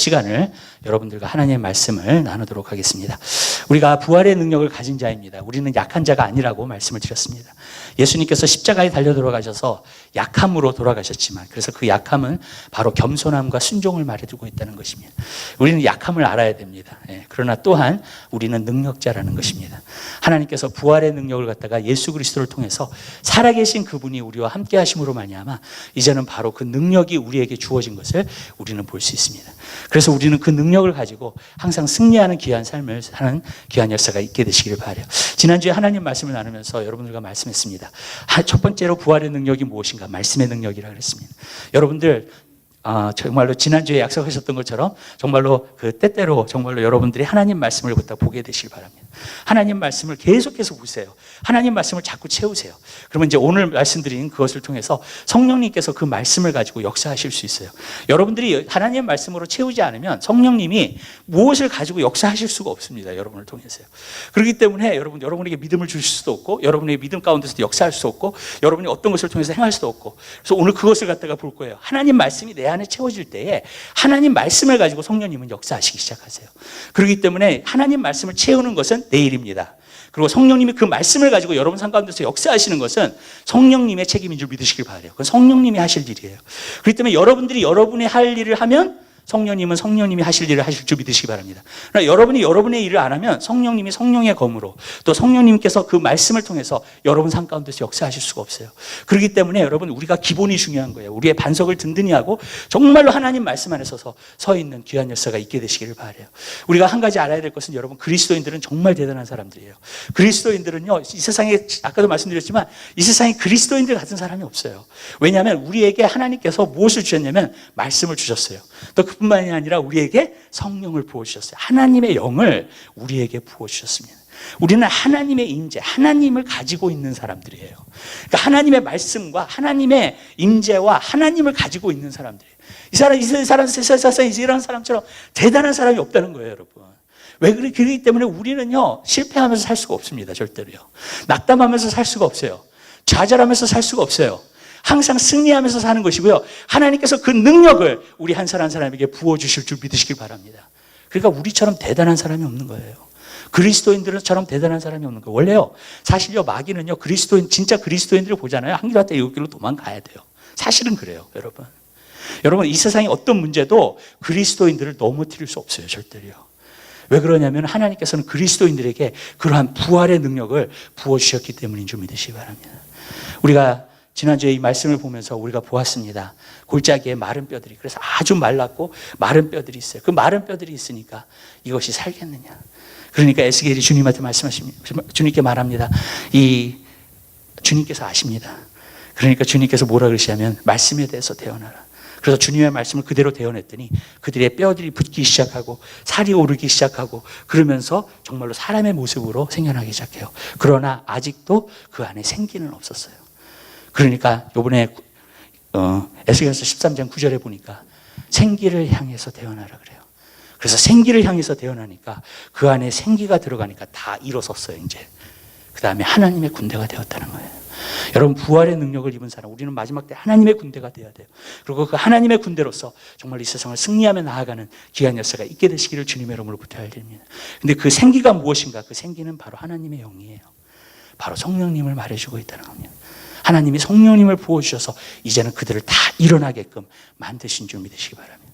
시간을 여러분들과 하나님의 말씀을 나누도록 하겠습니다. 우리가 부활의 능력을 가진 자입니다. 우리는 약한 자가 아니라고 말씀을 드렸습니다. 예수님께서 십자가에 달려 돌아가셔서 약함으로 돌아가셨지만, 그래서 그 약함은 바로 겸손함과 순종을 말해주고 있다는 것입니다. 우리는 약함을 알아야 됩니다. 그러나 또한 우리는 능력자라는 것입니다. 하나님께서 부활의 능력을 갖다가 예수 그리스도를 통해서 살아계신 그분이 우리와 함께 하심으로 말미암아 이제는 바로 그 능력이 우리에게 주어진 것을 우리는 볼 수 있습니다. 그래서 우리는 그 능력을 가지고 항상 승리하는 귀한 삶을 사는 귀한 역사가 있게 되시기를 바라요. 지난주에 하나님 말씀을 나누면서 여러분들과 말씀했습니다. 첫 번째로 부활의 능력이 무엇인가? 말씀의 능력이라고 그랬습니다. 여러분들 정말로 지난주에 약속하셨던 것처럼 정말로 그 때때로 정말로 여러분들이 하나님 말씀을 갖다 보게 되시길 바랍니다. 하나님 말씀을 계속해서 보세요. 하나님 말씀을 자꾸 채우세요. 그러면 이제 오늘 말씀드린 그것을 통해서 성령님께서 그 말씀을 가지고 역사하실 수 있어요. 여러분들이 하나님 말씀으로 채우지 않으면 성령님이 무엇을 가지고 역사하실 수가 없습니다. 여러분을 통해서요. 그렇기 때문에 여러분에게 믿음을 주실 수도 없고, 여러분의 믿음 가운데서도 역사할 수 없고, 여러분이 어떤 것을 통해서 행할 수도 없고, 그래서 오늘 그것을 갖다가 볼 거예요. 하나님 말씀이 내 안에 채워질 때에 하나님 말씀을 가지고 성령님은 역사하시기 시작하세요. 그렇기 때문에 하나님 말씀을 채우는 것은 내일입니다. 그리고 성령님이 그 말씀을 가지고 여러분 삶 가운데서 역사하시는 것은 성령님의 책임인 줄 믿으시길 바라요. 그건 성령님이 하실 일이에요. 그렇기 때문에 여러분들이 여러분의 할 일을 하면 성령님은 성령님이 하실 일을 하실 줄 믿으시기 바랍니다. 그러나 여러분이 여러분의 일을 안 하면 성령님이 성령의 검으로, 또 성령님께서 그 말씀을 통해서 여러분 삶 가운데서 역사하실 수가 없어요. 그렇기 때문에 여러분, 우리가 기본이 중요한 거예요. 우리의 반석을 든든히 하고 정말로 하나님 말씀 안에 서 있는 귀한 역사가 있게 되시기를 바라요. 우리가 한 가지 알아야 될 것은, 여러분, 그리스도인들은 정말 대단한 사람들이에요. 그리스도인들은요, 이 세상에, 아까도 말씀드렸지만 이 세상에 그리스도인들 같은 사람이 없어요. 왜냐하면 우리에게 하나님께서 무엇을 주셨냐면 말씀을 주셨어요. 또 그뿐만이 아니라 우리에게 성령을 부어주셨어요. 하나님의 영을 우리에게 부어주셨습니다. 우리는 하나님의 임재, 하나님을 가지고 있는 사람들이에요. 그러니까 하나님의 말씀과 하나님의 임재와 하나님을 가지고 있는 사람들이에요. 세상에 이런 사람처럼 대단한 사람이 없다는 거예요, 여러분. 왜 그러기 때문에 우리는요, 실패하면서 살 수가 없습니다, 절대로요. 낙담하면서 살 수가 없어요. 좌절하면서 살 수가 없어요. 항상 승리하면서 사는 것이고요. 하나님께서 그 능력을 우리 한 사람 한 사람에게 부어주실 줄 믿으시길 바랍니다. 그러니까 우리처럼 대단한 사람이 없는 거예요. 그리스도인들처럼 대단한 사람이 없는 거예요. 원래요, 사실요, 마귀는요, 진짜 그리스도인들을 보잖아요. 한 길 왔다 일곱 길로 도망가야 돼요. 사실은 그래요, 여러분. 여러분, 이 세상의 어떤 문제도 그리스도인들을 넘어뜨릴 수 없어요, 절대로요. 왜 그러냐면 하나님께서는 그리스도인들에게 그러한 부활의 능력을 부어주셨기 때문인 줄 믿으시기 바랍니다. 우리가 지난주에 이 말씀을 보면서 우리가 보았습니다. 골짜기에 마른 뼈들이, 그래서 아주 말랐고 마른 뼈들이 있어요. 그 마른 뼈들이 있으니까 이것이 살겠느냐. 그러니까 에스겔이 주님한테 주님께 말합니다. 주님께서 아십니다. 그러니까 주님께서 뭐라 그러시냐면 말씀에 대해서 대언하라. 그래서 주님의 말씀을 그대로 대언했더니 그들의 뼈들이 붙기 시작하고 살이 오르기 시작하고, 그러면서 정말로 사람의 모습으로 생겨나기 시작해요. 그러나 아직도 그 안에 생기는 없었어요. 그러니까 이번에 에스겔서 13장 9절에 보니까 생기를 향해서 대언하라 그래요. 그래서 생기를 향해서 대언하니까 그 안에 생기가 들어가니까 다 일어섰어요, 이제. 그 다음에 하나님의 군대가 되었다는 거예요. 여러분, 부활의 능력을 입은 사람, 우리는 마지막 때 하나님의 군대가 되어야 돼요. 그리고 그 하나님의 군대로서 정말 이 세상을 승리하며 나아가는 귀한 역사가 있게 되시기를 주님의 이름으로 부탁드립니다. 근데 그 생기가 무엇인가? 그 생기는 바로 하나님의 영이에요. 바로 성령님을 말해주고 있다는 겁니다. 하나님이 성령님을 부어주셔서 이제는 그들을 다 일어나게끔 만드신 줄 믿으시기 바랍니다.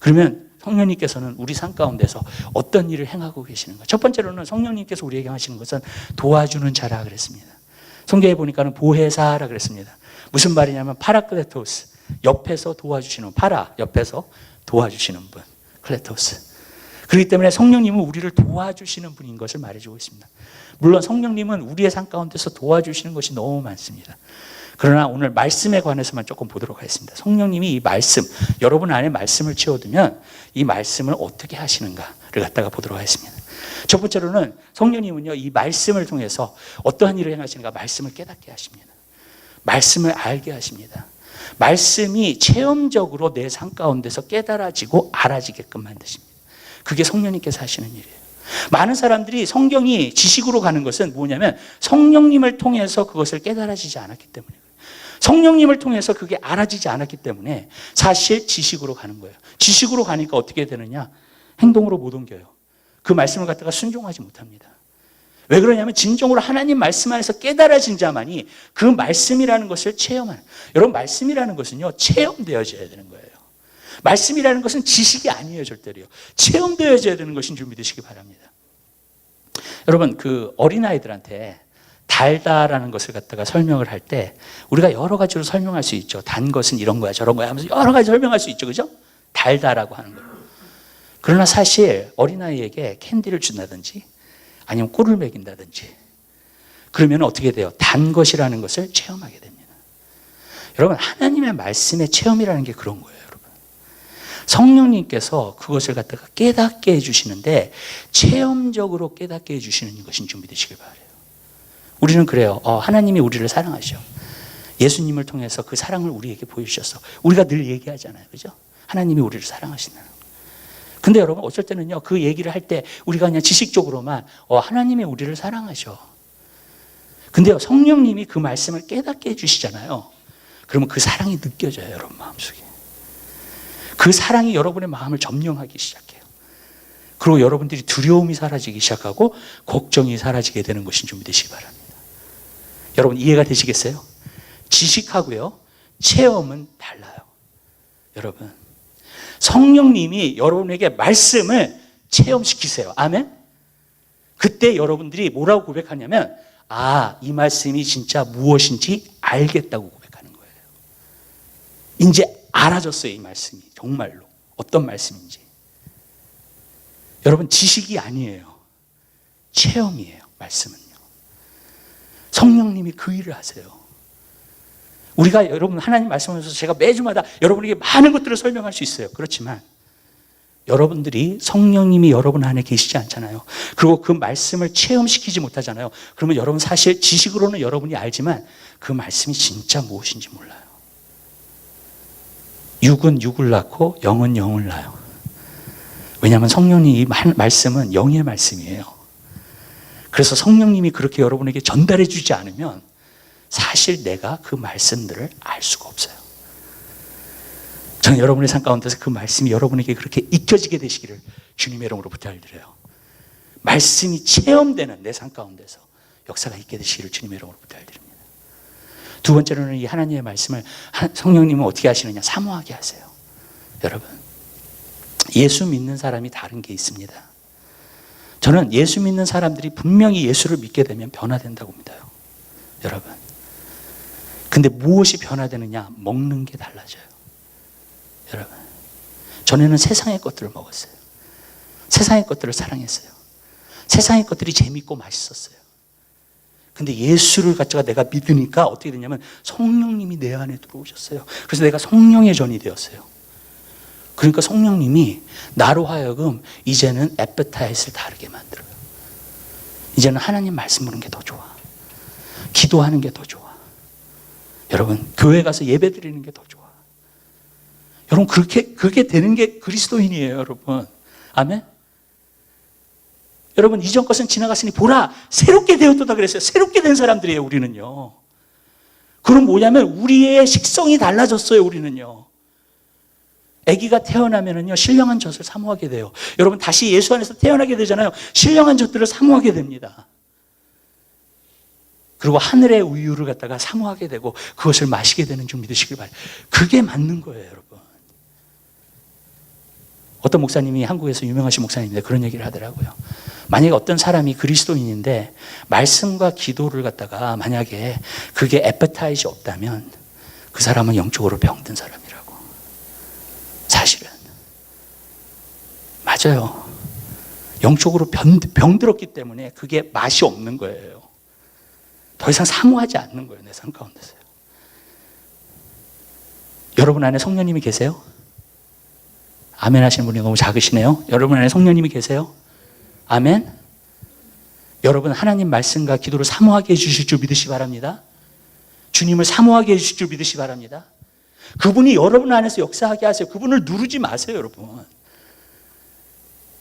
그러면 성령님께서는 우리 삶 가운데서 어떤 일을 행하고 계시는가? 첫 번째로는 성령님께서 우리에게 하시는 것은 도와주는 자라 그랬습니다. 성경에 보니까는 보혜사라 그랬습니다. 무슨 말이냐면 파라클레토스, 옆에서 도와주시는, 옆에서 도와주시는 분, 클레토스. 그렇기 때문에 성령님은 우리를 도와주시는 분인 것을 말해주고 있습니다. 물론 성령님은 우리의 삶 가운데서 도와주시는 것이 너무 많습니다. 그러나 오늘 말씀에 관해서만 조금 보도록 하겠습니다. 성령님이 이 말씀, 여러분 안에 말씀을 채워두면 이 말씀을 어떻게 하시는가를 갖다가 보도록 하겠습니다. 첫 번째로는 성령님은요, 이 말씀을 통해서 어떠한 일을 행하시는가? 말씀을 깨닫게 하십니다. 말씀을 알게 하십니다. 말씀이 체험적으로 내 삶 가운데서 깨달아지고 알아지게끔 만드십니다. 그게 성령님께서 하시는 일이에요. 많은 사람들이 성경이 지식으로 가는 것은 뭐냐면 성령님을 통해서 그것을 깨달아지지 않았기 때문에, 성령님을 통해서 그게 알아지지 않았기 때문에 사실 지식으로 가는 거예요. 지식으로 가니까 어떻게 되느냐? 행동으로 못 옮겨요. 그 말씀을 갖다가 순종하지 못합니다. 왜 그러냐면 진정으로 하나님 말씀 안에서 깨달아진 자만이 그 말씀이라는 것을 체험하는. 여러분, 말씀이라는 것은요, 체험되어져야 되는 거예요. 말씀이라는 것은 지식이 아니에요, 절대로요. 체험되어져야 되는 것인 줄 믿으시기 바랍니다. 여러분, 그 어린아이들한테 달다라는 것을 갖다가 설명을 할 때 우리가 여러 가지로 설명할 수 있죠. 단 것은 이런 거야, 저런 거야 하면서 여러 가지 설명할 수 있죠. 그죠? 달다라고 하는 거예요. 그러나 사실 어린아이에게 캔디를 준다든지 아니면 꿀을 먹인다든지 그러면 어떻게 돼요? 단 것이라는 것을 체험하게 됩니다. 여러분, 하나님의 말씀의 체험이라는 게 그런 거예요. 여러분, 성령님께서 그것을 갖다가 깨닫게 해주시는데 체험적으로 깨닫게 해주시는 것인 줄 믿으시길 바라요. 우리는 그래요. 하나님이 우리를 사랑하셔. 예수님을 통해서 그 사랑을 우리에게 보여주셨어. 우리가 늘 얘기하잖아요. 그죠? 하나님이 우리를 사랑하신다는 거. 근데 여러분, 어쩔 때는요, 그 얘기를 할 때 우리가 그냥 지식적으로만 하나님이 우리를 사랑하셔. 근데요, 성령님이 그 말씀을 깨닫게 해주시잖아요. 그러면 그 사랑이 느껴져요, 여러분 마음속에. 그 사랑이 여러분의 마음을 점령하기 시작해요. 그리고 여러분들이 두려움이 사라지기 시작하고 걱정이 사라지게 되는 것인 줄 믿으시기 바랍니다. 여러분, 이해가 되시겠어요? 지식하고요, 체험은 달라요. 여러분, 성령님이 여러분에게 말씀을 체험시키세요. 아멘? 그때 여러분들이 뭐라고 고백하냐면, 이 말씀이 진짜 무엇인지 알겠다고 고백하는 거예요. 이제 알아졌어요, 이 말씀이. 정말로. 어떤 말씀인지. 여러분, 지식이 아니에요. 체험이에요, 말씀은요. 성령님이 그 일을 하세요. 우리가 여러분 하나님 말씀하셔서 제가 매주마다 여러분에게 많은 것들을 설명할 수 있어요. 그렇지만 여러분들이 성령님이 여러분 안에 계시지 않잖아요. 그리고 그 말씀을 체험시키지 못하잖아요. 그러면 여러분 사실 지식으로는 여러분이 알지만 그 말씀이 진짜 무엇인지 몰라요. 육은 육을 낳고 영은 영을 낳아요. 왜냐하면 성령님 이 말씀은 영의 말씀이에요. 그래서 성령님이 그렇게 여러분에게 전달해 주지 않으면 사실 내가 그 말씀들을 알 수가 없어요. 저는 여러분의 삶 가운데서 그 말씀이 여러분에게 그렇게 익혀지게 되시기를 주님의 이름으로 부탁드려요. 말씀이 체험되는 내 삶 가운데서 역사가 있게 되시기를 주님의 이름으로 부탁드립니다. 두 번째로는 이 하나님의 말씀을 성령님은 어떻게 하시느냐? 사모하게 하세요. 여러분, 예수 믿는 사람이 다른 게 있습니다. 저는 예수 믿는 사람들이 분명히 예수를 믿게 되면 변화된다고 믿어요. 여러분, 근데 무엇이 변화되느냐? 먹는 게 달라져요. 여러분, 전에는 세상의 것들을 먹었어요. 세상의 것들을 사랑했어요. 세상의 것들이 재밌고 맛있었어요. 근데 예수를 갖다가 내가 믿으니까 어떻게 되냐면 성령님이 내 안에 들어오셨어요. 그래서 내가 성령의 전이 되었어요. 그러니까 성령님이 나로 하여금 이제는 애프타이트를 다르게 만들어요. 이제는 하나님 말씀 보는 게 더 좋아. 기도하는 게 더 좋아. 여러분, 교회 가서 예배 드리는 게 더 좋아. 여러분, 그렇게 되는 게 그리스도인이에요, 여러분. 아멘? 여러분, 이전 것은 지나갔으니 보라, 새롭게 되었다 그랬어요. 새롭게 된 사람들이에요, 우리는요. 그럼 뭐냐면 우리의 식성이 달라졌어요, 우리는요. 아기가 태어나면은요, 신령한 젖을 사모하게 돼요. 여러분, 다시 예수 안에서 태어나게 되잖아요. 신령한 젖들을 사모하게 됩니다. 그리고 하늘의 우유를 갖다가 사모하게 되고 그것을 마시게 되는 줄 믿으시길 바라요. 그게 맞는 거예요, 여러분. 어떤 목사님이 한국에서 유명하신 목사님인데 그런 얘기를 하더라고요. 만약에 어떤 사람이 그리스도인인데 말씀과 기도를 갖다가 만약에 그게 애프타이트이 없다면 그 사람은 영적으로 병든 사람이라고. 사실은 맞아요. 영적으로 병들었기 때문에 그게 맛이 없는 거예요. 더 이상 사모하지 않는 거예요, 내 삶 가운데서요. 여러분 안에 성령님이 계세요? 아멘 하시는 분이 너무 작으시네요. 여러분 안에 성령님이 계세요? 아멘? 여러분, 하나님 말씀과 기도를 사모하게 해주실 줄 믿으시기 바랍니다. 주님을 사모하게 해주실 줄 믿으시기 바랍니다. 그분이 여러분 안에서 역사하게 하세요. 그분을 누르지 마세요, 여러분.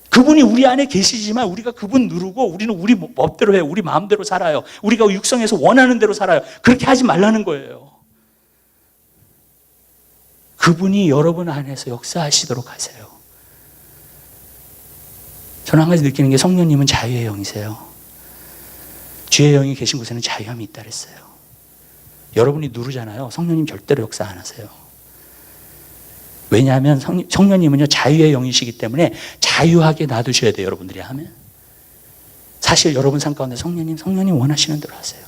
그분이 우리 안에 계시지만 우리가 그분 누르고 우리는 우리 법대로 해요. 우리 마음대로 살아요. 우리가 육성에서 원하는 대로 살아요. 그렇게 하지 말라는 거예요. 그분이 여러분 안에서 역사하시도록 하세요. 저는 한 가지 느끼는 게 성령님은 자유의 영이세요. 주의 영이 계신 곳에는 자유함이 있다 그랬어요. 여러분이 누르잖아요. 성령님 절대로 역사 안 하세요. 왜냐하면 성령님은요 자유의 영이시기 때문에 자유하게 놔두셔야 돼요. 여러분들이 하면. 사실 여러분 삶 가운데 성령님 원하시는 대로 하세요.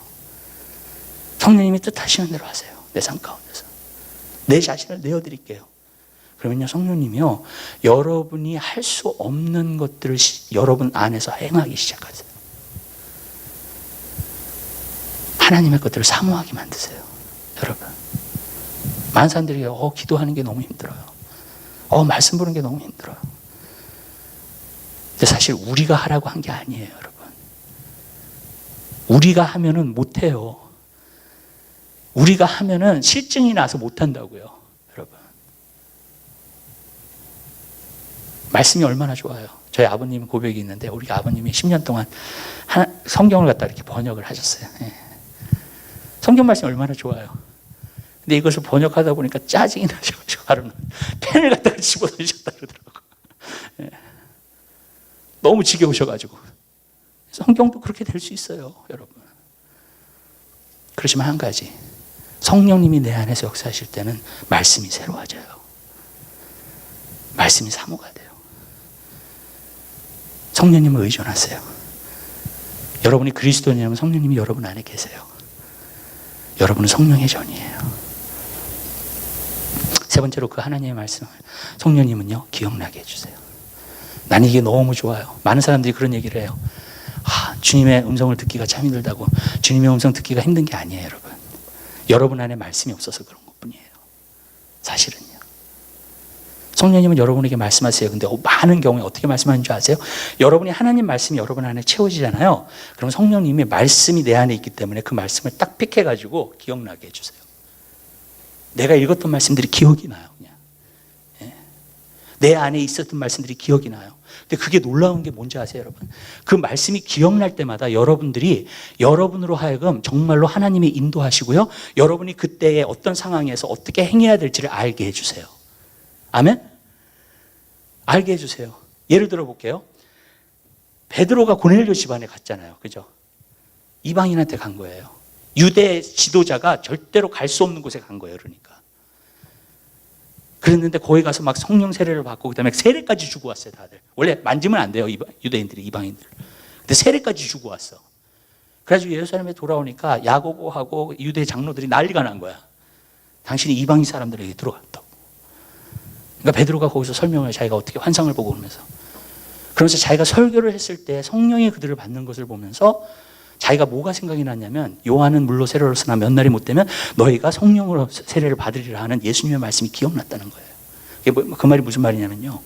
성령님이 뜻하시는 대로 하세요. 내 삶 가운데서. 내 자신을 내어드릴게요. 그러면요 성령님이요 여러분이 할 수 없는 것들을 여러분 안에서 행하기 시작하세요. 하나님의 것들을 사모하게 만드세요. 여러분. 많은 사람들이 기도하는 게 너무 힘들어요. 말씀 보는 게 너무 힘들어요. 근데 사실 우리가 하라고 한 게 아니에요, 여러분. 우리가 하면은 못해요. 우리가 하면은 실증이 나서 못한다고요, 여러분. 말씀이 얼마나 좋아요. 저희 아버님 고백이 있는데 우리 아버님이 10년 동안 성경을 갖다 이렇게 번역을 하셨어요. 예. 성경 말씀이 얼마나 좋아요. 근데 이것을 번역하다 보니까 짜증이 나셔가지고 하루는 펜을 갖다가 집어넣으셨다 그러더라고요. 예. 너무 지겨우셔가지고. 성경도 그렇게 될 수 있어요, 여러분. 그렇지만 한 가지. 성령님이 내 안에서 역사하실 때는 말씀이 새로워져요. 말씀이 사모가 돼요. 성령님을 의존하세요. 여러분이 그리스도인이라면 성령님이 여러분 안에 계세요. 여러분은 성령의 전이에요. 세 번째로 그 하나님의 말씀을 성령님은요 기억나게 해주세요. 나는 이게 너무 좋아요. 많은 사람들이 그런 얘기를 해요. 주님의 음성을 듣기가 참 힘들다고. 주님의 음성 듣기가 힘든 게 아니에요, 여러분. 여러분 안에 말씀이 없어서 그런 것뿐이에요. 사실은요. 성령님은 여러분에게 말씀하세요. 근데 많은 경우에 어떻게 말씀하는 줄 아세요? 여러분이 하나님 말씀이 여러분 안에 채워지잖아요. 그럼 성령님이 말씀이 내 안에 있기 때문에 그 말씀을 딱 픽해가지고 기억나게 해주세요. 내가 읽었던 말씀들이 기억이 나요. 그냥. 예. 내 안에 있었던 말씀들이 기억이 나요. 근데 그게 놀라운 게 뭔지 아세요, 여러분? 그 말씀이 기억날 때마다 여러분들이 여러분으로 하여금 정말로 하나님이 인도하시고요. 여러분이 그때의 어떤 상황에서 어떻게 행해야 될지를 알게 해주세요. 아멘? 알게 해주세요. 예를 들어 볼게요. 베드로가 고넬료 집안에 갔잖아요. 그죠? 이방인한테 간 거예요. 유대 지도자가 절대로 갈 수 없는 곳에 간 거예요. 그러니까. 그랬는데 거기 가서 막 성령 세례를 받고 그다음에 세례까지 주고 왔어요. 다들. 원래 만지면 안 돼요. 유대인들이, 이방인들. 근데 세례까지 주고 왔어. 그래가지고 예루살렘에 돌아오니까 야고보하고 유대 장로들이 난리가 난 거야. 당신이 이방인 사람들에게 들어갔다고. 그러니까 베드로가 거기서 설명을 자기가 어떻게 환상을 보고 오면서 그러면서 자기가 설교를 했을 때 성령이 그들을 받는 것을 보면서 자기가 뭐가 생각이 났냐면 요한은 물로 세례를 했으나 몇 날이 못 되면 너희가 성령으로 세례를 받으리라 하는 예수님의 말씀이 기억났다는 거예요. 그 말이 무슨 말이냐면요.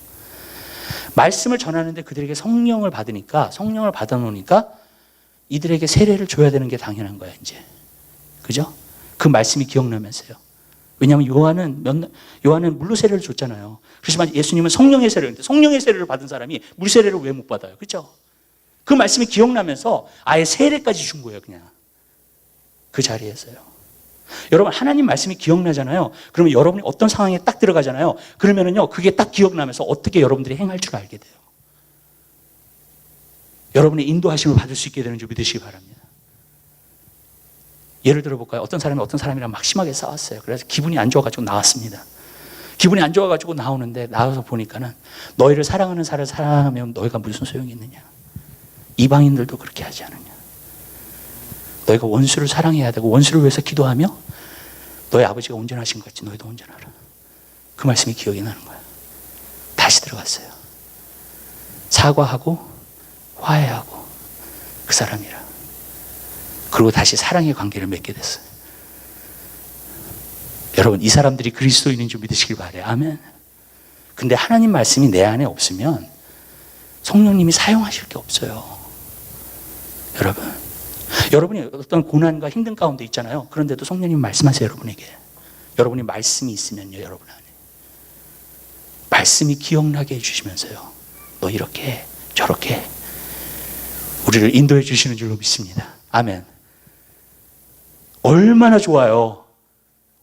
말씀을 전하는데 그들에게 성령을 받으니까 성령을 받아놓으니까 이들에게 세례를 줘야 되는 게 당연한 거야 이제. 그죠? 그 말씀이 기억나면서요. 왜냐하면 요한은 물로 세례를 줬잖아요. 그렇지만 예수님은 성령의 세례를 했는데 성령의 세례를 받은 사람이 물 세례를 왜 못 받아요? 그렇죠? 그 말씀이 기억나면서 아예 세례까지 준 거예요. 그냥 그 자리에서요. 여러분 하나님 말씀이 기억나잖아요. 그러면 여러분이 어떤 상황에 딱 들어가잖아요. 그러면은요 그게 딱 기억나면서 어떻게 여러분들이 행할 줄 알게 돼요. 여러분의 인도하심을 받을 수 있게 되는 줄 믿으시기 바랍니다. 예를 들어볼까요? 어떤 사람이 어떤 사람이랑 막 심하게 싸웠어요. 그래서 기분이 안 좋아가지고 나왔습니다. 기분이 안 좋아가지고 나오는데 나와서 보니까는 너희를 사랑하는 사람을 사랑하면 너희가 무슨 소용이 있느냐. 이방인들도 그렇게 하지 않느냐. 너희가 원수를 사랑해야 되고 원수를 위해서 기도하며 너희 아버지가 온전하신 것 같이 너희도 온전하라. 그 말씀이 기억이 나는 거야. 다시 들어갔어요. 사과하고 화해하고 그 사람이랑 그리고 다시 사랑의 관계를 맺게 됐어요. 여러분 이 사람들이 그리스도인인 줄 믿으시길 바래요. 아멘. 근데 하나님 말씀이 내 안에 없으면 성령님이 사용하실 게 없어요. 여러분이 어떤 고난과 힘든 가운데 있잖아요. 그런데도 성령님 말씀하세요. 여러분에게. 여러분이 말씀이 있으면요. 여러분 안에. 말씀이 기억나게 해주시면서요. 너 이렇게 해, 저렇게 해. 우리를 인도해 주시는 줄로 믿습니다. 아멘. 얼마나 좋아요.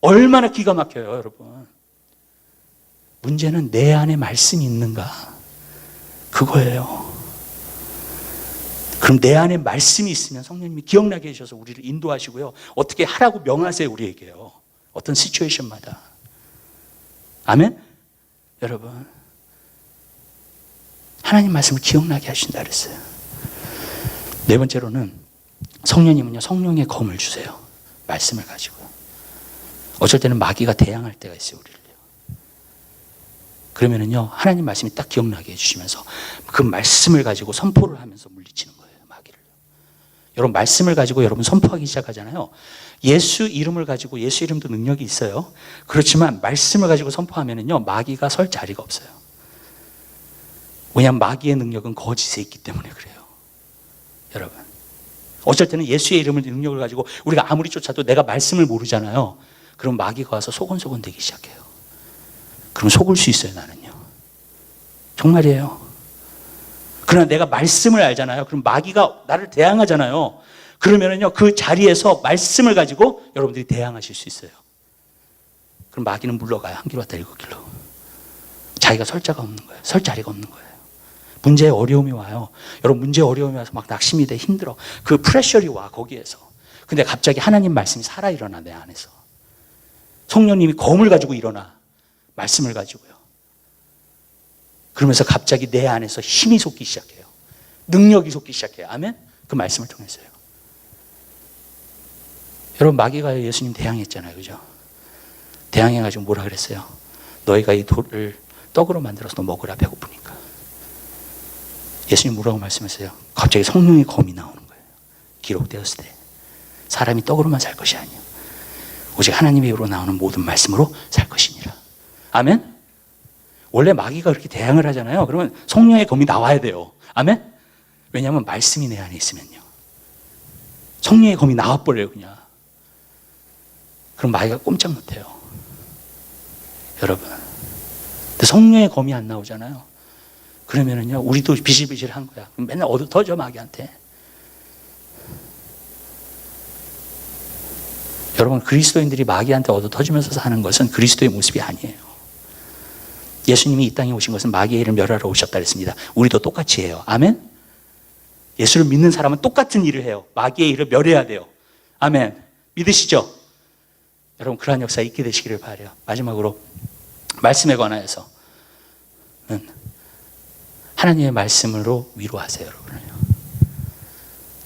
얼마나 기가 막혀요, 여러분. 문제는 내 안에 말씀이 있는가? 그거예요. 그럼 내 안에 말씀이 있으면 성령님이 기억나게 해주셔서 우리를 인도하시고요. 어떻게 하라고 명하세요, 우리에게요. 어떤 시츄에이션마다. 아멘? 여러분, 하나님 말씀을 기억나게 하신다 그랬어요. 네 번째로는 성령님은요, 성령의 검을 주세요. 말씀을 가지고. 어쩔 때는 마귀가 대항할 때가 있어요, 우리를요. 그러면은요, 하나님 말씀이 딱 기억나게 해주시면서 그 말씀을 가지고 선포를 하면서 물리치는 거예요, 마귀를. 여러분, 말씀을 가지고 여러분 선포하기 시작하잖아요. 예수 이름을 가지고, 예수 이름도 능력이 있어요. 그렇지만 말씀을 가지고 선포하면은요, 마귀가 설 자리가 없어요. 왜냐하면 마귀의 능력은 거짓에 있기 때문에 그래요. 여러분, 어쩔 때는 예수의 이름을 능력을 가지고 우리가 아무리 쫓아도 내가 말씀을 모르잖아요. 그럼 마귀가 와서 소곤소곤 되기 시작해요. 그럼 속을 수 있어요, 나는요. 정말이에요. 그러나 내가 말씀을 알잖아요. 그럼 마귀가 나를 대항하잖아요. 그러면은요, 그 자리에서 말씀을 가지고 여러분들이 대항하실 수 있어요. 그럼 마귀는 물러가요. 한 길로 왔다 일곱 길로. 자기가 설 자가 없는 거예요. 설 자리가 없는 거예요. 문제에 어려움이 와요. 여러분, 문제에 어려움이 와서 막 낙심이 돼, 힘들어. 그 프레셔리 와, 거기에서. 근데 갑자기 하나님 말씀이 살아 일어나, 내 안에서. 성령님이 검을 가지고 일어나. 말씀을 가지고요. 그러면서 갑자기 내 안에서 힘이 솟기 시작해요. 능력이 솟기 시작해요. 아멘? 그 말씀을 통해서요. 여러분, 마귀가 예수님 대항했잖아요. 그죠? 대항해가지고 뭐라 그랬어요? 너희가 이 돌을 떡으로 만들어서 너 먹으라, 배고프니까. 예수님 뭐라고 말씀하세요? 갑자기 성령의 검이 나오는 거예요. 기록되었을 때 사람이 떡으로만 살 것이 아니에요. 오직 하나님의 입으로 나오는 모든 말씀으로 살 것이니라. 아멘? 원래 마귀가 그렇게 대항을 하잖아요. 그러면 성령의 검이 나와야 돼요. 아멘? 왜냐하면 말씀이 내 안에 있으면요. 성령의 검이 나와버려요, 그냥. 그럼 마귀가 꼼짝 못해요. 여러분. 근데 성령의 검이 안 나오잖아요. 그러면은요, 우리도 비실비실한 거야. 맨날 얻어 터져, 마귀한테. 여러분, 그리스도인들이 마귀한테 얻어 터지면서 사는 것은 그리스도의 모습이 아니에요. 예수님이 이 땅에 오신 것은 마귀의 일을 멸하러 오셨다 그랬습니다. 우리도 똑같이 해요. 아멘? 예수를 믿는 사람은 똑같은 일을 해요. 마귀의 일을 멸해야 돼요. 아멘. 믿으시죠? 여러분, 그러한 역사 있게 되시기를 바라요. 마지막으로 말씀에 관하여서는 하나님의 말씀으로 위로하세요, 여러분을요.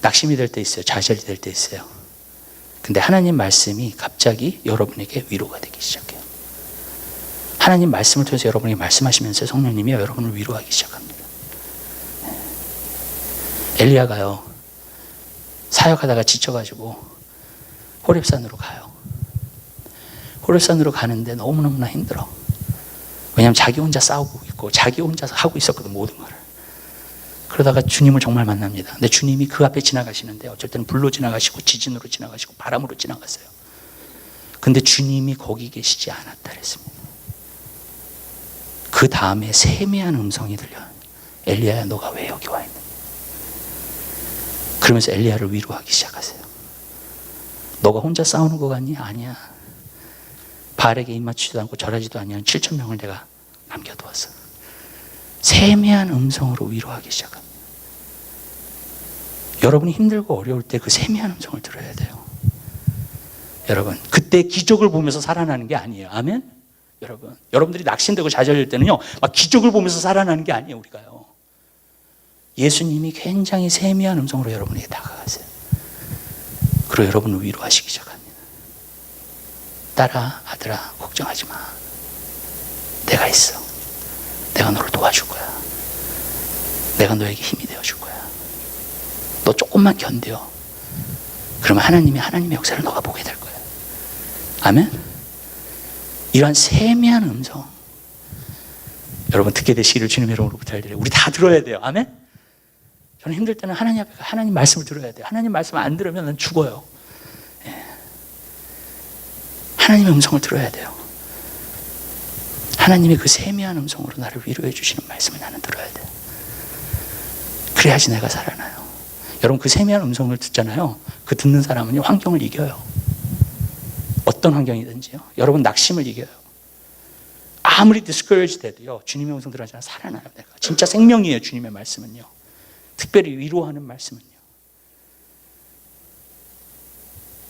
낙심이 될 때 있어요. 좌절이 될 때 있어요. 근데 하나님 말씀이 갑자기 여러분에게 위로가 되기 시작해요. 하나님 말씀을 통해서 여러분에게 말씀하시면서 성령님이 여러분을 위로하기 시작합니다. 엘리야가요, 사역하다가 지쳐가지고 호렙산으로 가요. 호렙산으로 가는데 너무너무나 힘들어. 왜냐하면 자기 혼자 싸우고 있고 자기 혼자서 하고 있었거든, 모든 걸. 그러다가 주님을 정말 만납니다. 근데 주님이 그 앞에 지나가시는데 어쩔 때는 불로 지나가시고 지진으로 지나가시고 바람으로 지나갔어요. 근데 주님이 거기 계시지 않았다 그랬습니다. 그 다음에 세미한 음성이 들려요. 엘리야야, 너가 왜 여기 와 있느냐. 그러면서 엘리야를 위로하기 시작하세요. 너가 혼자 싸우는 거 같니? 아니야. 바알에게 입맞추지도 않고 절하지도 아니한 7,000명을 내가 남겨두었어. 세미한 음성으로 위로하기 시작합니다. 여러분이 힘들고 어려울 때 그 세미한 음성을 들어야 돼요. 여러분, 그때 기적을 보면서 살아나는 게 아니에요. 아멘? 여러분들이 낙심되고 좌절될 때는요, 막 기적을 보면서 살아나는 게 아니에요, 우리가요. 예수님이 굉장히 세미한 음성으로 여러분에게 다가가세요. 그리고 여러분을 위로하시기 시작합니다. 딸아, 아들아, 걱정하지 마. 내가 있어. 내가 너를 도와줄 거야. 내가 너에게 힘이 되어줄 거야. 너 조금만 견뎌. 그러면 하나님의 역사를 너가 보게 될 거야. 아멘? 이러한 세미한 음성, 여러분 듣게 되시기를 주님의 이름으로 부탁드려요. 우리 다 들어야 돼요. 아멘? 저는 힘들 때는 하나님 앞에 하나님 말씀을 들어야 돼요. 하나님 말씀을 안 들으면 난 죽어요. 예. 하나님의 음성을 들어야 돼요. 하나님의 그 세미한 음성으로 나를 위로해 주시는 말씀을 나는 들어야 돼요. 그래야지 내가 살아나요. 여러분, 그 세미한 음성을 듣잖아요. 그 듣는 사람은요, 환경을 이겨요. 어떤 환경이든지요. 여러분, 낙심을 이겨요. 아무리 discouraged 돼도요, 주님의 음성 들어가잖아 살아나요. 내가 진짜 생명이에요. 주님의 말씀은요. 특별히 위로하는 말씀은요.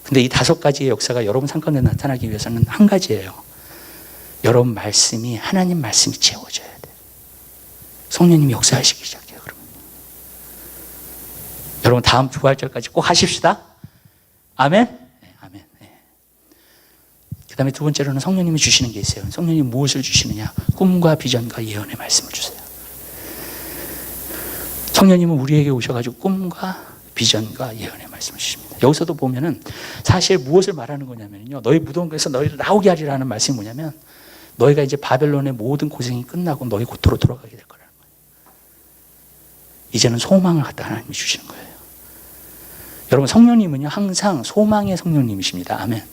근데 이 5가지의 역사가 여러분 삶 가운데 나타나기 위해서는 한 가지예요. 여러분 말씀이, 하나님 말씀이 채워져야 돼요. 성령님이 역사하시기 시작해요. 그러면 여러분 다음 부활절까지 꼭 하십시다. 아멘? 네, 아멘. 네. 그 다음에 두 번째로는 성령님이 주시는 게 있어요. 성령님이 무엇을 주시느냐? 꿈과 비전과 예언의 말씀을 주세요. 성령님은 우리에게 오셔가지고 꿈과 비전과 예언의 말씀을 주십니다. 여기서도 보면은 사실 무엇을 말하는 거냐면요, 너희 무덤에서 너희를 나오게 하리라는 말씀이 뭐냐면, 너희가 이제 바벨론의 모든 고생이 끝나고 너희 고토로 돌아가게 될 거라는 거예요. 이제는 소망을 갖다 하나님이 주시는 거예요. 여러분 성령님은요 항상 소망의 성령님이십니다. 아멘.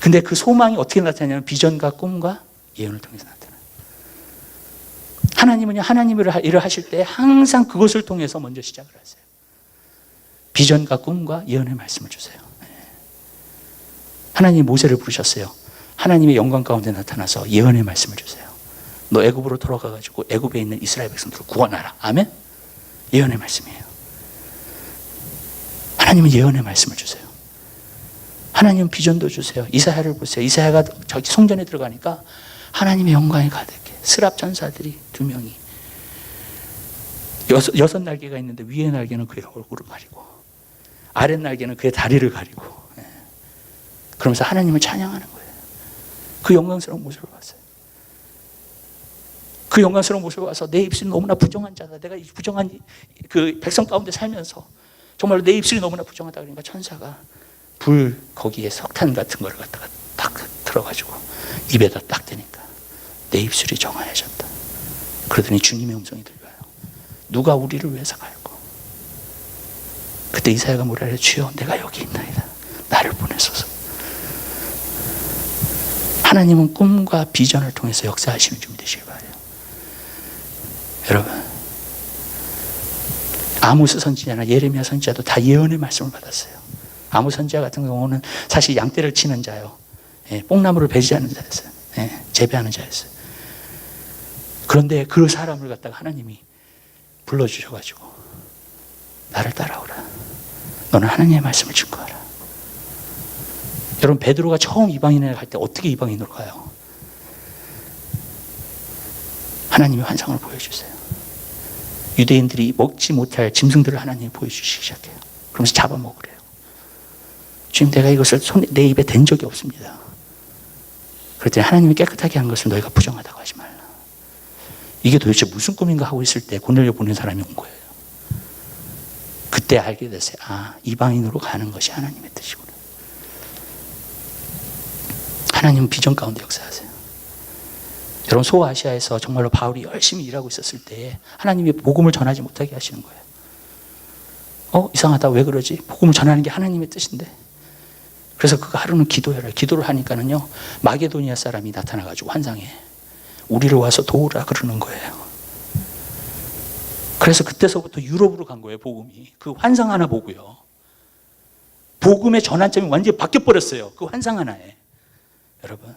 근데 그 소망이 어떻게 나타나냐면 비전과 꿈과 예언을 통해서 나타나요. 하나님은요 하나님의 일을 하실 때 항상 그것을 통해서 먼저 시작을 하세요. 비전과 꿈과 예언의 말씀을 주세요. 하나님이 모세를 부르셨어요. 하나님의 영광 가운데 나타나서 예언의 말씀을 주세요. 너 애굽으로 돌아가가지고 애굽에 있는 이스라엘 백성들을 구원하라. 아멘. 예언의 말씀이에요. 하나님은 예언의 말씀을 주세요. 하나님은 비전도 주세요. 이사야를 보세요. 이사야가 저기 성전에 들어가니까 하나님의 영광이 가득해. 스랍 천사들이 2명이 여섯 날개가 있는데 위에 날개는 그의 얼굴을 가리고 아래 날개는 그의 다리를 가리고, 그러면서 하나님을 찬양하는 거예요. 그 영광스러운 모습을 봤어요. 그 영광스러운 모습을 봐서 내 입술이 너무나 부정한 자다. 내가 이 부정한 그 백성 가운데 살면서 정말로 내 입술이 너무나 부정하다. 그러니까 천사가 불 거기에 석탄 같은 걸 갖다가 딱 들어가지고 입에다 딱 대니까 내 입술이 정화해졌다. 그러더니 주님의 음성이 들려요. 누가 우리를 위해서 갈고? 그때 이사야가 뭐라 해요? 주여 내가 여기 있나이다. 나를 보내소서. 하나님은 꿈과 비전을 통해서 역사하시는 준비 되시길 바라요. 여러분 아모스 선지자나 예레미야 선지자도 다 예언의 말씀을 받았어요. 아모스 선지자 같은 경우는 사실 양떼를 치는 자요, 뽕나무를 배지하는 자였어요. 재배하는 자였어요. 그런데 그 사람을 갖다가 하나님이 불러주셔가지고 나를 따라오라. 너는 하나님의 말씀을 증거하라. 여러분 베드로가 처음 이방인에 갈 때 어떻게 이방인으로 가요? 하나님의 환상을 보여주세요. 유대인들이 먹지 못할 짐승들을 하나님이 보여주시기 시작해요. 그러면서 잡아먹으래요. 주님 내가 이것을 내 입에 댄 적이 없습니다. 그랬더니 하나님이 깨끗하게 한 것을 너희가 부정하다고 하지 말라. 이게 도대체 무슨 꿈인가 하고 있을 때 고넬료 보낸 사람이 온 거예요. 그때 알게 됐어요. 아, 이방인으로 가는 것이 하나님의 뜻이구나. 하나님은 비전 가운데 역사하세요. 여러분 소아시아에서 정말로 바울이 열심히 일하고 있었을 때에 하나님이 복음을 전하지 못하게 하시는 거예요. 이상하다. 왜 그러지? 복음을 전하는 게 하나님의 뜻인데. 그래서 그가 하루는 기도해라. 기도를 하니까는요 마게도니아 사람이 나타나가지고 환상에 우리를 와서 도우라 그러는 거예요. 그래서 그때서부터 유럽으로 간 거예요. 복음이. 그 환상 하나 보고요. 복음의 전환점이 완전히 바뀌어버렸어요. 그 환상 하나에. 여러분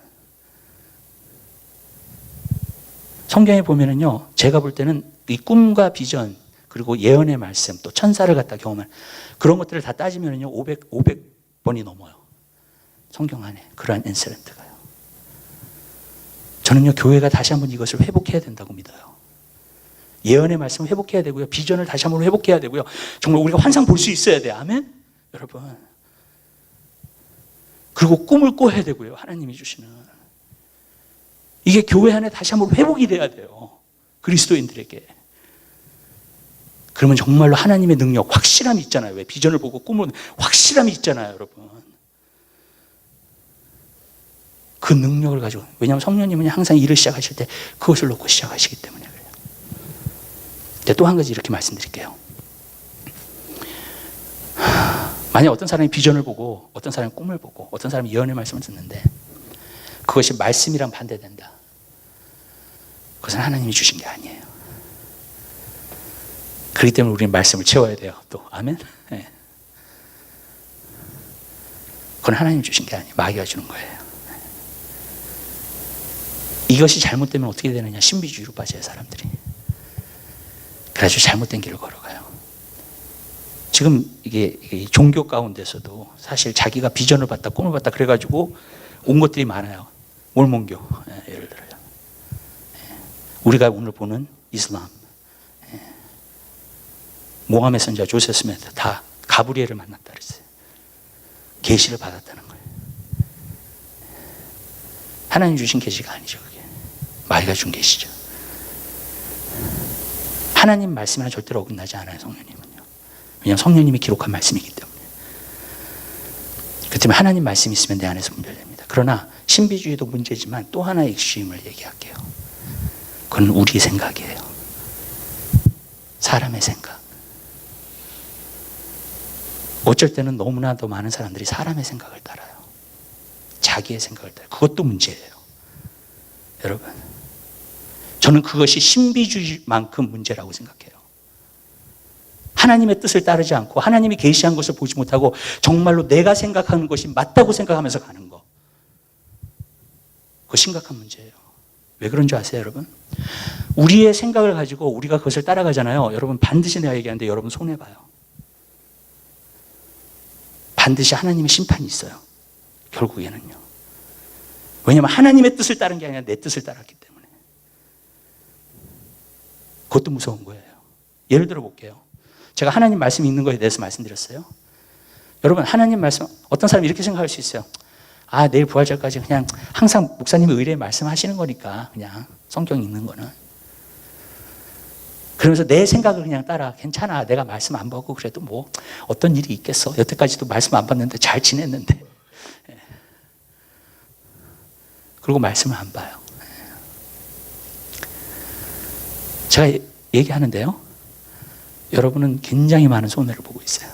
성경에 보면은요 제가 볼 때는 이 꿈과 비전 그리고 예언의 말씀 또 천사를 갖다 경험한 그런 것들을 다 따지면은요 500번이 넘어요. 성경 안에 그러한 인시던트가요. 저는요 교회가 다시 한번 이것을 회복해야 된다고 믿어요. 예언의 말씀을 회복해야 되고요. 비전을 다시 한번 회복해야 되고요. 정말 우리가 환상 볼 수 있어야 돼요. 아멘? 여러분. 그리고 꿈을 꿔야 되고요. 하나님이 주시는. 이게 교회 안에 다시 한번 회복이 돼야 돼요. 그리스도인들에게. 그러면 정말로 하나님의 능력, 확실함이 있잖아요. 왜 비전을 보고 꿈을 확실함이 있잖아요, 여러분. 그 능력을 가지고. 왜냐하면 성령님은 항상 일을 시작하실 때 그것을 놓고 시작하시기 때문에 그래요. 또 한 가지 이렇게 말씀드릴게요. 만약 어떤 사람이 비전을 보고 어떤 사람이 꿈을 보고 어떤 사람이 예언의 말씀을 듣는데 그것이 말씀이랑 반대된다. 그것은 하나님이 주신 게 아니에요. 그렇기 때문에 우리는 말씀을 채워야 돼요. 또 아멘? 네. 그건 하나님이 주신 게 아니에요. 마귀가 주는 거예요. 이것이 잘못되면 어떻게 되느냐? 신비주의로 빠져요, 사람들이. 그래가지고 잘못된 길을 걸어가요. 지금 이게 종교 가운데서도 사실 자기가 비전을 봤다, 꿈을 봤다 그래가지고 온 것들이 많아요. 몰몬교, 예를 들어요. 우리가 오늘 보는 이슬람, 모하메 선지자, 조셉 스미스 다 가브리엘을 만났다 그랬어요. 계시를 받았다는 거예요. 하나님 주신 계시가 아니죠, 그게. 마귀가 준 계시죠. 하나님 말씀에는 절대로 어긋나지 않아요, 성령님은요. 왜냐하면 성령님이 기록한 말씀이기 때문에. 그 때문에 하나님 말씀이 있으면 내 안에서 분별됩니다. 그러나 신비주의도 문제지만 또 하나의 익스트림을 얘기할게요. 그건 우리의 생각이에요. 사람의 생각. 어쩔 때는 너무나도 많은 사람들이 사람의 생각을 따라요. 자기의 생각을 따라요. 그것도 문제예요. 여러분, 저는 그것이 신비주의만큼 문제라고 생각해요. 하나님의 뜻을 따르지 않고 하나님이 계시한 것을 보지 못하고 정말로 내가 생각하는 것이 맞다고 생각하면서 가는 거. 그거 심각한 문제예요. 왜 그런 줄 아세요, 여러분? 우리의 생각을 가지고 우리가 그것을 따라가잖아요. 여러분, 반드시 내가 얘기하는데 여러분 손해봐요. 반드시 하나님의 심판이 있어요. 결국에는요. 왜냐하면 하나님의 뜻을 따른 게 아니라 내 뜻을 따랐기 때문에. 그것도 무서운 거예요. 예를 들어 볼게요. 제가 하나님 말씀이 있는 거에 대해서 말씀드렸어요. 여러분, 하나님 말씀, 어떤 사람이 이렇게 생각할 수 있어요. 아, 내일 부활절까지 그냥 항상 목사님이 의뢰 말씀하시는 거니까 그냥 성경 읽는 거는. 그러면서 내 생각을 그냥 따라. 괜찮아, 내가 말씀 안 보고 그래도 뭐 어떤 일이 있겠어. 여태까지도 말씀 안 봤는데 잘 지냈는데. 그리고 말씀을 안 봐요. 제가 얘기하는데요, 여러분은 굉장히 많은 손해를 보고 있어요.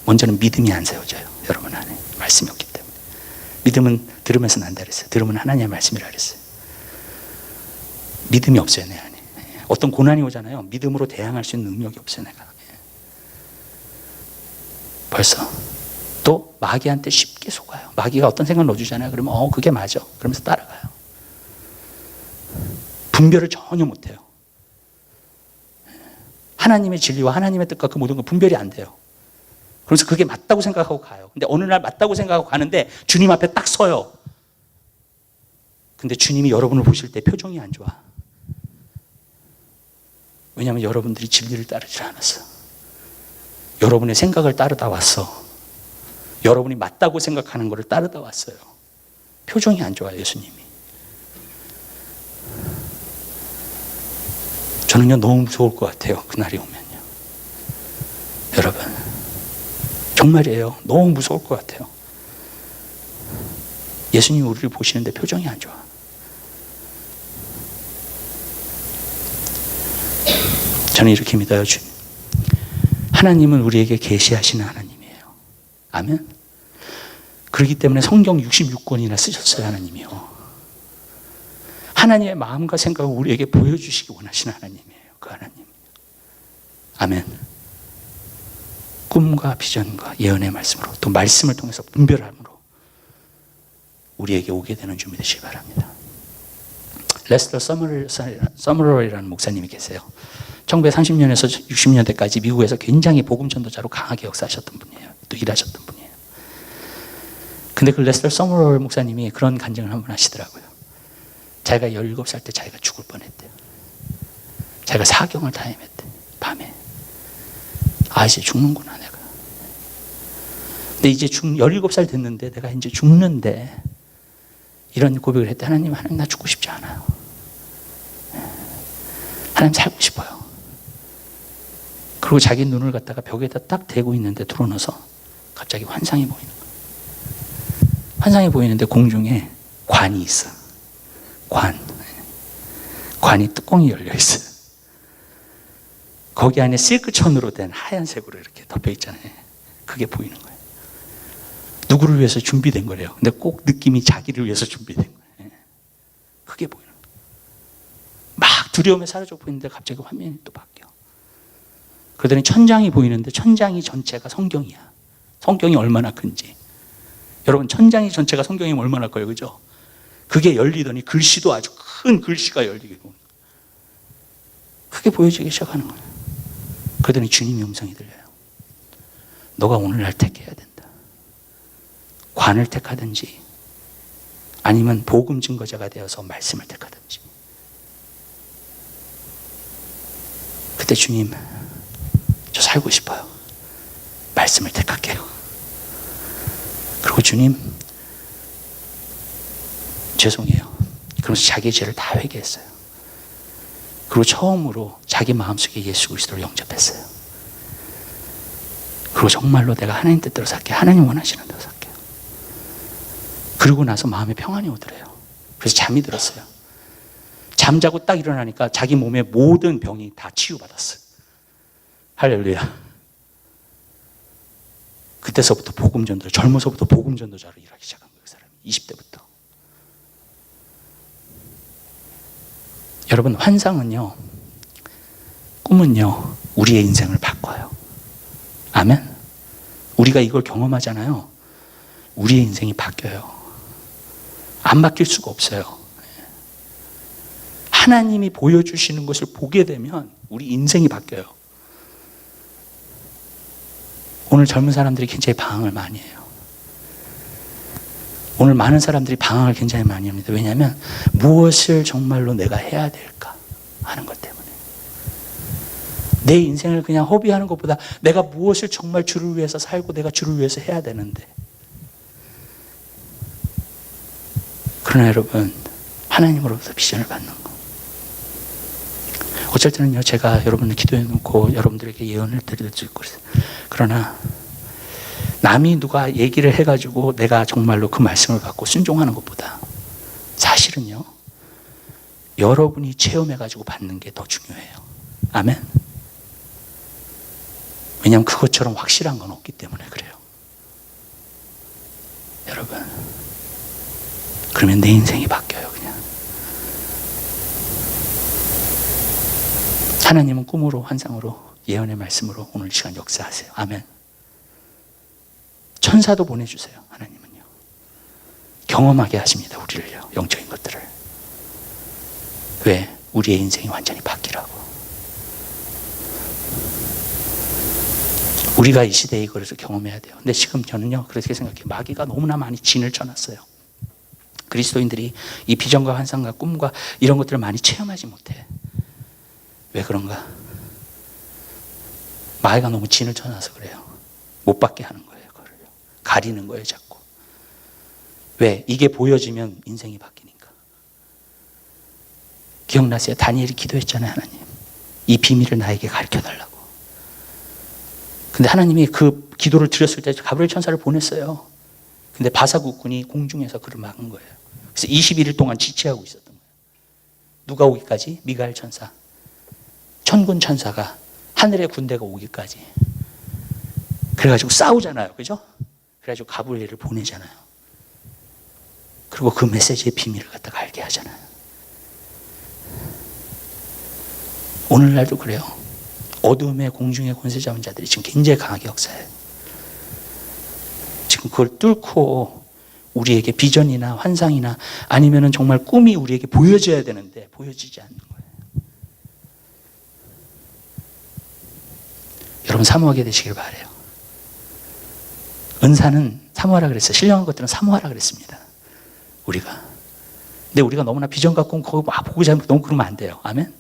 먼저는 믿음이 안 세워져요. 여러분 안에 말씀이 없기 때문에. 믿음은 들으면서 난다 그랬어요. 들으면 하나님의 말씀이라 그랬어요. 믿음이 없어요, 내 안에. 어떤 고난이 오잖아요. 믿음으로 대항할 수 있는 능력이 없어요, 내가. 벌써. 또 마귀한테 쉽게 속아요. 마귀가 어떤 생각을 넣어주잖아요. 그러면 그게 맞아. 그러면서 따라가요. 분별을 전혀 못해요. 하나님의 진리와 하나님의 뜻과 그 모든 건 분별이 안 돼요. 그래서 그게 맞다고 생각하고 가요. 근데 어느 날 맞다고 생각하고 가는데 주님 앞에 딱 서요. 근데 주님이 여러분을 보실 때 표정이 안 좋아. 왜냐하면 여러분들이 진리를 따르지 않았어. 여러분의 생각을 따르다 왔어. 여러분이 맞다고 생각하는 것을 따르다 왔어요. 표정이 안 좋아요, 예수님이. 저는요, 너무 무서울 것 같아요. 그날이 오면요. 여러분, 정말이에요. 너무 무서울 것 같아요. 예수님이 우리를 보시는데 표정이 안 좋아. 저는 이렇게 믿어요. 하나님은 우리에게 계시하시는 하나님이에요. 아멘. 그렇기 때문에 성경 66권이나 쓰셨어요, 하나님이요. 하나님의 마음과 생각을 우리에게 보여주시기 원하시는 하나님이에요. 그 하나님. 아멘. 꿈과 비전과 예언의 말씀으로, 또 말씀을 통해서 분별함으로 우리에게 오게 되는 준비 되시기 바랍니다. 레스터 서머럴이라는 목사님이 계세요. 1930년에서 60년대까지 미국에서 굉장히 복음 전도자로 강하게 역사하셨던 분이에요. 또 일하셨던 분이에요. 근데 그 레스터 서머럴 목사님이 그런 간증을 한번 하시더라고요. 자기가 17살 때 자기가 죽을 뻔했대요. 자기가 사경을 다 헤맸대. 밤에. 아, 이제 죽는구나, 내가. 근데 이제 17살 됐는데 내가 이제 죽는데 이런 고백을 했대. 하나님, 나 죽고 싶지 않아요. 하나님, 살고 싶어요. 그리고 자기 눈을 갖다가 벽에다 딱 대고 있는데 들어넣어서 갑자기 환상이 보이는 거예요. 환상이 보이는데 공중에 관이 있어. 관이 뚜껑이 열려 있어요. 거기 안에 실크천으로 된 하얀색으로 이렇게 덮여 있잖아요. 그게 보이는 거예요. 누구를 위해서 준비된 거래요. 근데 꼭 느낌이 자기를 위해서 준비된 거예요. 그게 보이는 거예요. 막 두려움에 사라져 보이는데 갑자기 화면이 또 바뀌어. 그러더니 천장이 보이는데 천장이 전체가 성경이야. 성경이 얼마나 큰지. 여러분, 천장이 전체가 성경이면 얼마나 커요, 그죠? 그게 열리더니 글씨도 아주 큰 글씨가 열리게 그게 보여지기 시작하는 거예요. 그러더니 주님의 음성이 들려요. 너가 오늘날 택해야 된다. 관을 택하든지 아니면 복음 증거자가 되어서 말씀을 택하든지. 그때 주님, 저 살고 싶어요. 말씀을 택할게요. 그리고 주님, 죄송해요. 그러면서 자기의 죄를 다 회개했어요. 그리고 처음으로 자기 마음속에 예수 그리스도를 영접했어요. 그리고 정말로 내가 하나님 뜻대로 살게, 하나님 원하시는 대로 살게요. 그러고 나서 마음에 평안이 오더래요. 그래서 잠이 들었어요. 잠자고 딱 일어나니까 자기 몸의 모든 병이 다 치유받았어요. 할렐루야. 그때서부터 복음전도자, 젊어서부터 복음전도자로 일하기 시작한 거예요. 그 사람이 20대부터. 여러분, 환상은요, 꿈은요, 우리의 인생을 바꿔요. 아멘. 우리가 이걸 경험하잖아요. 우리의 인생이 바뀌어요. 안 바뀔 수가 없어요. 하나님이 보여주시는 것을 보게 되면 우리 인생이 바뀌어요. 오늘 젊은 사람들이 굉장히 방황을 많이 해요. 오늘 많은 사람들이 방황을 굉장히 많이 합니다. 왜냐하면 무엇을 정말로 내가 해야 될까 하는 것 때문에. 내 인생을 그냥 허비하는 것보다 내가 무엇을 정말 주를 위해서 살고 내가 주를 위해서 해야 되는데. 그러나 여러분, 하나님으로부터 비전을 받는 거. 어쩔 때는요, 제가 여러분을 기도해 놓고 여러분들에게 예언을 드릴 수 있고 그래서. 그러나 남이 누가 얘기를 해가지고 내가 정말로 그 말씀을 받고 순종하는 것보다 사실은요, 여러분이 체험해가지고 받는 게 더 중요해요. 아멘. 왜냐하면 그것처럼 확실한 건 없기 때문에 그래요. 여러분, 그러면 내 인생이 바뀌어요. 그냥 하나님은 꿈으로, 환상으로, 예언의 말씀으로 오늘 이 시간 역사하세요. 아멘. 천사도 보내주세요. 하나님은요, 경험하게 하십니다. 우리를요, 영적인 것들을. 왜? 우리의 인생이 완전히 바뀌라고. 우리가 이 시대에 이걸 경험해야 돼요. 근데 지금 저는요, 그렇게 생각해요. 마귀가 너무나 많이 진을 쳐놨어요. 그리스도인들이 이 비전과 환상과 꿈과 이런 것들을 많이 체험하지 못해. 왜 그런가? 마귀가 너무 진을 쳐놔서 그래요. 못 받게 하는 거예요. 그거를요. 가리는 거예요, 자꾸. 왜? 이게 보여지면 인생이 바뀌니까. 기억나세요? 다니엘이 기도했잖아요. 하나님, 이 비밀을 나에게 가르쳐달라고. 근데 하나님이 그 기도를 드렸을 때 가브리엘 천사를 보냈어요. 근데 바사국군이 공중에서 그를 막은 거예요. 그래서 21일 동안 지체하고 있었던 거예요. 누가 오기까지? 미가엘 천사. 천군 천사가, 하늘의 군대가 오기까지. 그래가지고 싸우잖아요. 그죠? 그래가지고 가브리엘을 보내잖아요. 그리고 그 메시지의 비밀을 갖다가 알게 하잖아요. 오늘날도 그래요. 어둠의 공중의 권세 잡은 자들이 지금 굉장히 강하게 역사해요. 지금 그걸 뚫고 우리에게 비전이나 환상이나 아니면은 정말 꿈이 우리에게 보여져야 되는데 보여지지 않는 거예요. 여러분, 사모하게 되시길 바라요. 은사는 사모하라 그랬어요. 신령한 것들은 사모하라 그랬습니다. 우리가. 근데 우리가 너무나 비전 갖고 그거 막 보고 자면 너무 그러면 안 돼요. 아멘.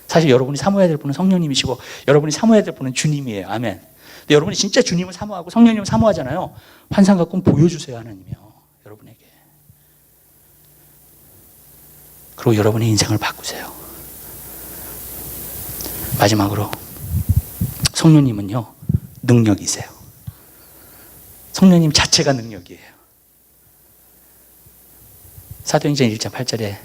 사실 여러분이 사모해야 될 분은 성령님이시고 여러분이 사모해야 될 분은 주님이에요. 아멘. 근데 여러분이 진짜 주님을 사모하고 성령님을 사모하잖아요. 환상 갖고 보여주세요. 하나님이요, 여러분에게. 그리고 여러분의 인생을 바꾸세요. 마지막으로, 성령님은요, 능력이세요. 성령님 자체가 능력이에요. 사도행전 1장 8절에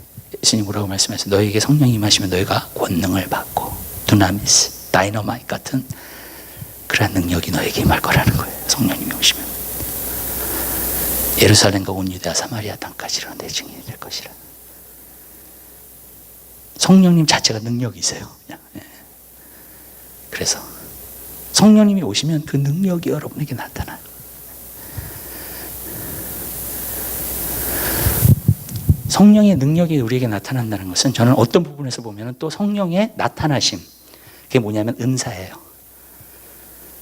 예수님 뭐라고 말씀하셨어요? 너에게 성령이 임하시면 너희가 권능을 받고 두나미스, 다이너마이트 같은 그러한 능력이 너에게 임할 거라는 거예요. 성령님이 오시면. 예루살렘과 온 유대와 사마리아 땅까지로 내 증인이 될 것이라. 성령님 자체가 능력이세요. 그냥. 그래서 성령님이 오시면 그 능력이 여러분에게 나타나요. 성령의 능력이 우리에게 나타난다는 것은 저는 어떤 부분에서 보면 또 성령의 나타나심, 그게 뭐냐면 은사예요.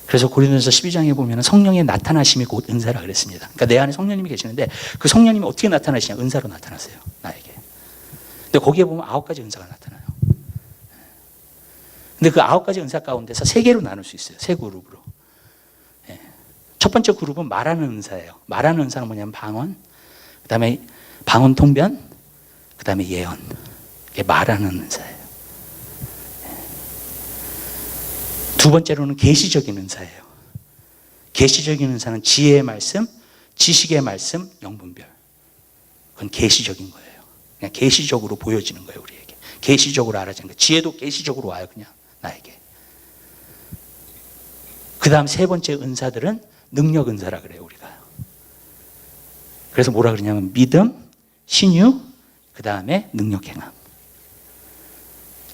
그래서 고린도전서 12장에 보면 성령의 나타나심이 곧 은사라 그랬습니다. 그러니까 내 안에 성령님이 계시는데 그 성령님이 어떻게 나타나시냐? 은사로 나타나세요, 나에게. 근데 거기에 보면 9가지 은사가 나타나요. 근데 그 9가지 은사 가운데서 3개로 나눌 수 있어요. 3그룹으로. 첫 번째 그룹은 말하는 은사예요. 말하는 은사는 뭐냐면 방언, 그 다음에 방언 통변, 그 다음에 예언. 이게 말하는 은사예요. 두 번째로는 계시적인 은사예요. 계시적인 은사는 지혜의 말씀, 지식의 말씀, 영분별. 그건 계시적인 거예요. 그냥 계시적으로 보여지는 거예요, 우리에게. 계시적으로 알아지는 거예요. 지혜도 계시적으로 와요, 그냥 나에게. 그 다음 3번째 은사들은 능력 은사라 그래요, 우리가. 그래서 뭐라 그러냐면 믿음, 신유, 그 다음에 능력 행함.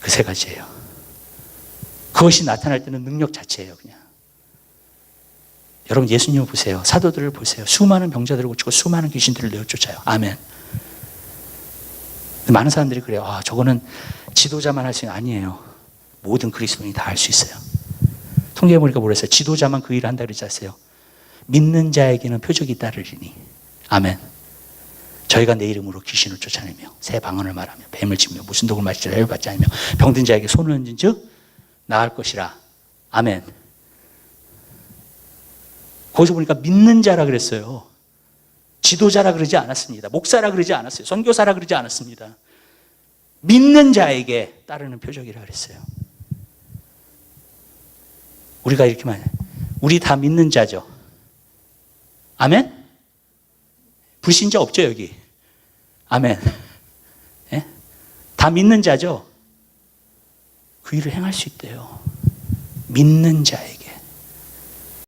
그 3가지예요. 그것이 나타날 때는 능력 자체예요, 그냥. 여러분 예수님을 보세요. 사도들을 보세요. 수많은 병자들을 고치고 수많은 귀신들을 내어쫓아요. 아멘. 많은 사람들이 그래요. 아, 저거는 지도자만 할 수 있는, 아니에요. 모든 그리스도인이 다 할 수 있어요. 통계해 보니까 뭐랬어요? 지도자만 그 일을 한다 그러지 않았어요? 믿는 자에게는 표적이 따르리니. 아멘. 저희가 내 이름으로 귀신을 쫓아내며 새 방언을 말하며 뱀을 치며 무슨 독을 마시지라 해받지 않으며 병든 자에게 손을 얹은 즉 나을 것이라. 아멘. 거기서 보니까 믿는 자라 그랬어요. 지도자라 그러지 않았습니다. 목사라 그러지 않았어요. 선교사라 그러지 않았습니다. 믿는 자에게 따르는 표적이라 그랬어요. 우리가 이렇게 말해요. 우리 다 믿는 자죠. 아멘? 불신자 없죠, 여기? 아멘. 예? 다 믿는 자죠? 그 일을 행할 수 있대요. 믿는 자에게.